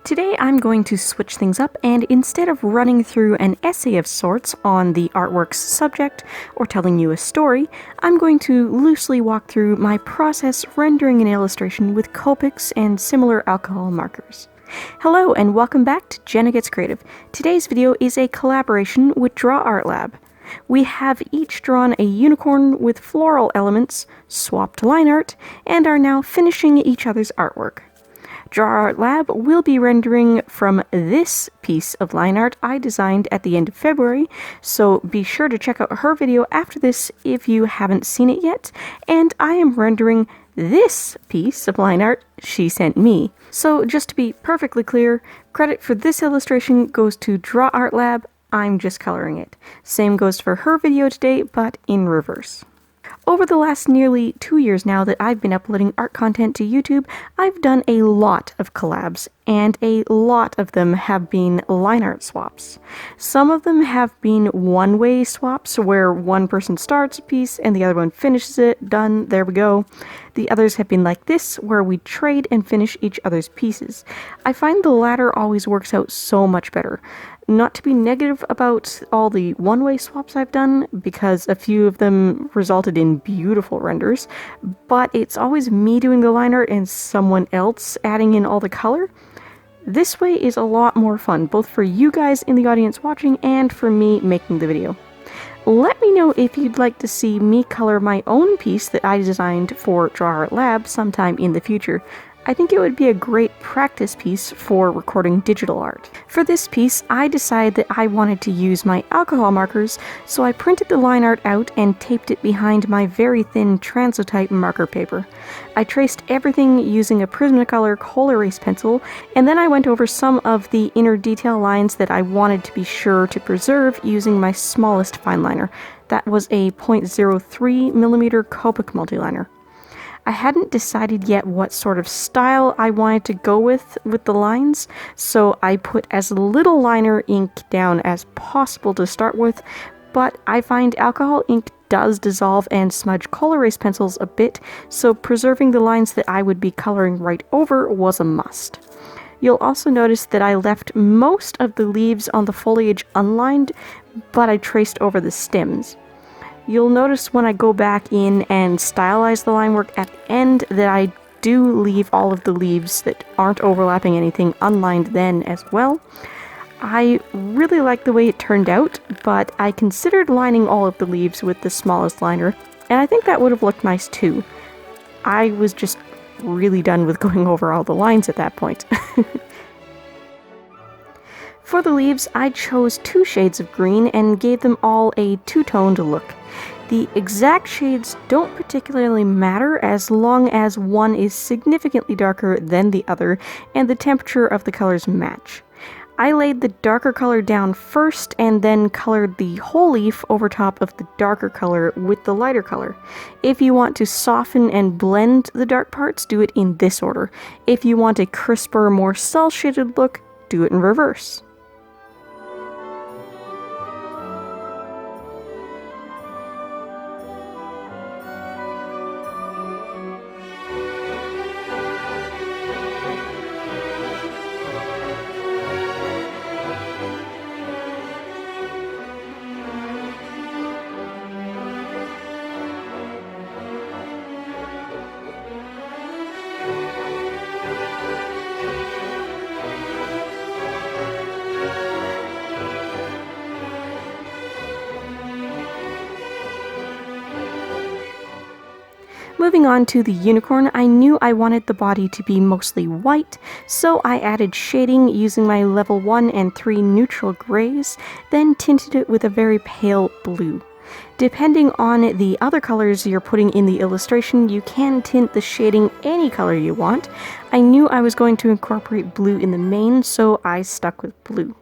Today I'm going to switch things up, and instead of running through an essay of sorts on the artwork's subject or telling you a story, I'm going to loosely walk through my process rendering an illustration with Copics and similar alcohol markers. Hello and welcome back to Jenna Gets Creative. Today's video is a collaboration with Draw Art Lab. We have each drawn a unicorn with floral elements, swapped line art, and are now finishing each other's artwork. Draw Art Lab will be rendering from this piece of line art I designed at the end of February, so be sure to check out her video after this if you haven't seen it yet, and I am rendering this piece of line art she sent me. So just to be perfectly clear, credit for this illustration goes to Draw Art Lab. I'm just coloring it. Same goes for her video today, but in reverse. Over the last nearly 2 years now that I've been uploading art content to YouTube, I've done a lot of collabs, and a lot of them have been line art swaps. Some of them have been one-way swaps, where one person starts a piece and the other one finishes it, done, there we go. The others have been like this, where we trade and finish each other's pieces. I find the latter always works out so much better. Not to be negative about all the one-way swaps I've done, because a few of them resulted in beautiful renders, but it's always me doing the line art and someone else adding in all the color. This way is a lot more fun, both for you guys in the audience watching and for me making the video. Let me know if you'd like to see me color my own piece that I designed for Draw Art Lab sometime in the future. I think it would be a great practice piece for recording digital art. For this piece, I decided that I wanted to use my alcohol markers, so I printed the line art out and taped it behind my very thin Translotype marker paper. I traced everything using a Prismacolor kohl erase pencil, and then I went over some of the inner detail lines that I wanted to be sure to preserve using my smallest fine liner. That was a 0.03mm Copic multiliner. I hadn't decided yet what sort of style I wanted to go with the lines, so I put as little liner ink down as possible to start with, but I find alcohol ink does dissolve and smudge kohl erase pencils a bit, so preserving the lines that I would be coloring right over was a must. You'll also notice that I left most of the leaves on the foliage unlined, but I traced over the stems. You'll notice when I go back in and stylize the line work at the end that I do leave all of the leaves that aren't overlapping anything unlined then as well. I really like the way it turned out, but I considered lining all of the leaves with the smallest liner, and I think that would have looked nice too. I was just really done with going over all the lines at that point. For the leaves, I chose 2 shades of green and gave them all a two-toned look. The exact shades don't particularly matter as long as one is significantly darker than the other and the temperature of the colors match. I laid the darker color down first and then colored the whole leaf over top of the darker color with the lighter color. If you want to soften and blend the dark parts, do it in this order. If you want a crisper, more cel-shaded look, do it in reverse. Moving on to the unicorn, I knew I wanted the body to be mostly white, so I added shading using my level 1 and 3 neutral grays, then tinted it with a very pale blue. Depending on the other colors you're putting in the illustration, you can tint the shading any color you want. I knew I was going to incorporate blue in the main, so I stuck with blue.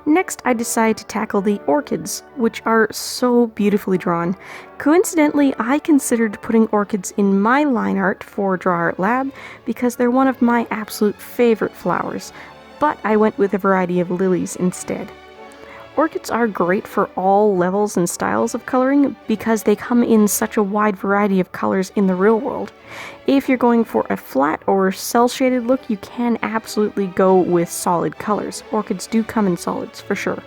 Next, I decided to tackle the orchids, which are so beautifully drawn. Coincidentally, I considered putting orchids in my line art for Draw Art Lab because they're one of my absolute favorite flowers, but I went with a variety of lilies instead. Orchids are great for all levels and styles of coloring because they come in such a wide variety of colors in the real world. If you're going for a flat or cel-shaded look, you can absolutely go with solid colors. Orchids do come in solids, for sure.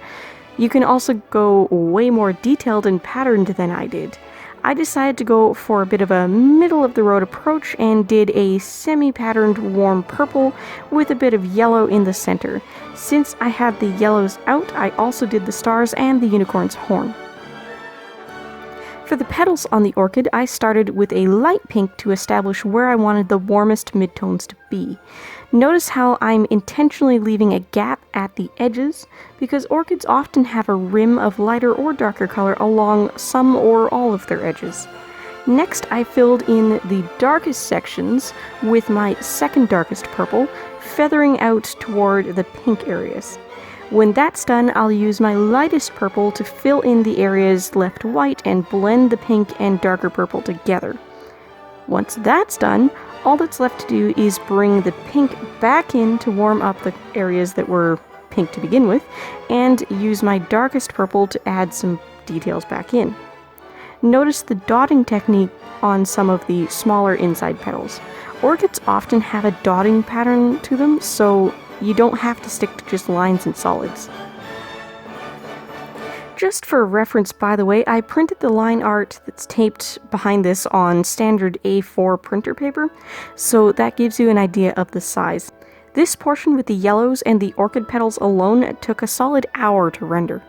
You can also go way more detailed and patterned than I did. I decided to go for a bit of a middle-of-the-road approach and did a semi-patterned warm purple with a bit of yellow in the center. Since I had the yellows out, I also did the stars and the unicorn's horn. For the petals on the orchid, I started with a light pink to establish where I wanted the warmest midtones to be. Notice how I'm intentionally leaving a gap at the edges, because orchids often have a rim of lighter or darker color along some or all of their edges. Next, I filled in the darkest sections with my second darkest purple, feathering out toward the pink areas. When that's done, I'll use my lightest purple to fill in the areas left white and blend the pink and darker purple together. Once that's done, all that's left to do is bring the pink back in to warm up the areas that were pink to begin with, and use my darkest purple to add some details back in. Notice the dotting technique on some of the smaller inside petals. Orchids often have a dotting pattern to them, so you don't have to stick to just lines and solids. Just for reference, by the way, I printed the line art that's taped behind this on standard A4 printer paper, so that gives you an idea of the size. This portion with the yellows and the orchid petals alone took a solid hour to render.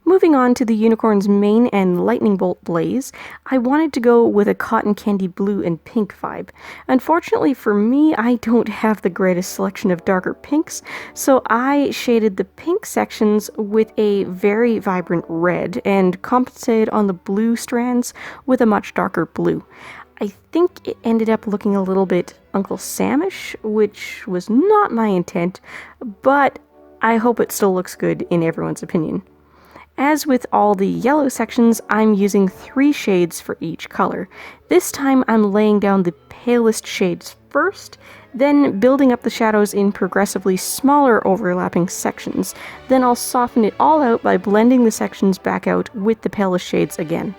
Moving on to the unicorn's mane and lightning bolt blaze, I wanted to go with a cotton candy blue and pink vibe. Unfortunately for me, I don't have the greatest selection of darker pinks, so I shaded the pink sections with a very vibrant red and compensated on the blue strands with a much darker blue. I think it ended up looking a little bit Uncle Sam-ish, which was not my intent, but I hope it still looks good in everyone's opinion. As with all the yellow sections, I'm using 3 shades for each color. This time I'm laying down the palest shades first, then building up the shadows in progressively smaller overlapping sections. Then I'll soften it all out by blending the sections back out with the palest shades again.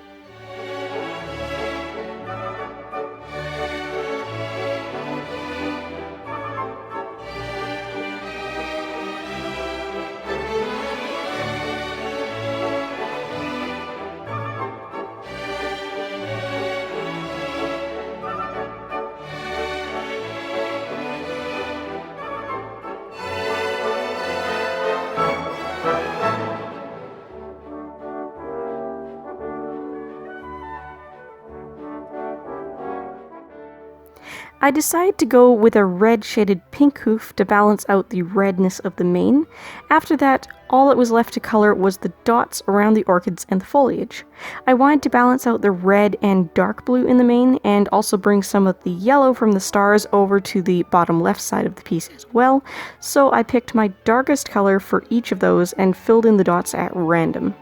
I decided to go with a red shaded pink hoof to balance out the redness of the mane. After that, all that was left to color was the dots around the orchids and the foliage. I wanted to balance out the red and dark blue in the mane and also bring some of the yellow from the stars over to the bottom left side of the piece as well, so I picked my darkest color for each of those and filled in the dots at random.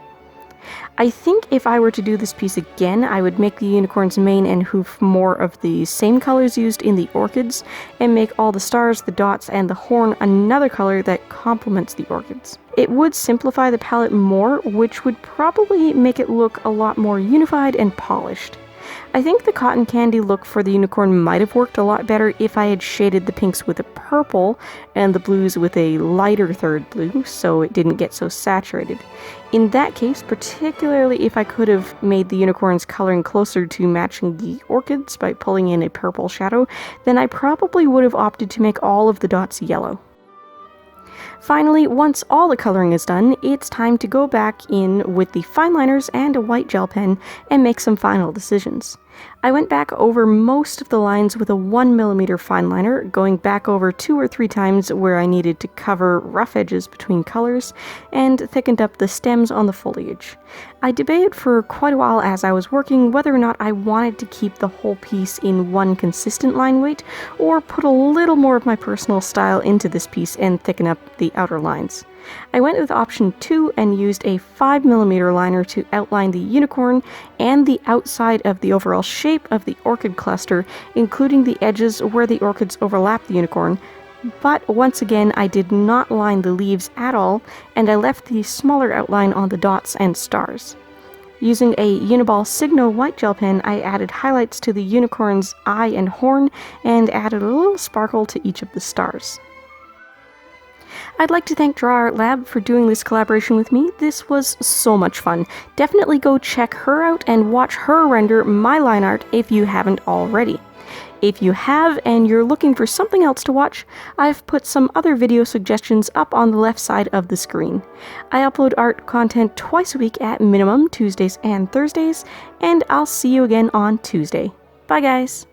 I think if I were to do this piece again, I would make the unicorn's mane and hoof more of the same colors used in the orchids, and make all the stars, the dots, and the horn another color that complements the orchids. It would simplify the palette more, which would probably make it look a lot more unified and polished. I think the cotton candy look for the unicorn might have worked a lot better if I had shaded the pinks with a purple and the blues with a lighter third blue, so it didn't get so saturated. In that case, particularly if I could have made the unicorn's coloring closer to matching the orchids by pulling in a purple shadow, then I probably would have opted to make all of the dots yellow. Finally, once all the coloring is done, it's time to go back in with the fine liners and a white gel pen and make some final decisions. I went back over most of the lines with a 1mm fine liner, going back over 2 or 3 times where I needed to cover rough edges between colors, and thickened up the stems on the foliage. I debated for quite a while as I was working whether or not I wanted to keep the whole piece in one consistent line weight, or put a little more of my personal style into this piece and thicken up the outer lines. I went with option 2 and used a 5mm liner to outline the unicorn and the outside of the overall shape of the orchid cluster, including the edges where the orchids overlap the unicorn. But once again, I did not line the leaves at all, and I left the smaller outline on the dots and stars. Using a Uniball Signo white gel pen, I added highlights to the unicorn's eye and horn, and added a little sparkle to each of the stars. I'd like to thank Draw Art Lab for doing this collaboration with me. This was so much fun. Definitely go check her out and watch her render my line art if you haven't already. If you have and you're looking for something else to watch, I've put some other video suggestions up on the left side of the screen. I upload art content twice a week at minimum, Tuesdays and Thursdays, and I'll see you again on Tuesday. Bye guys!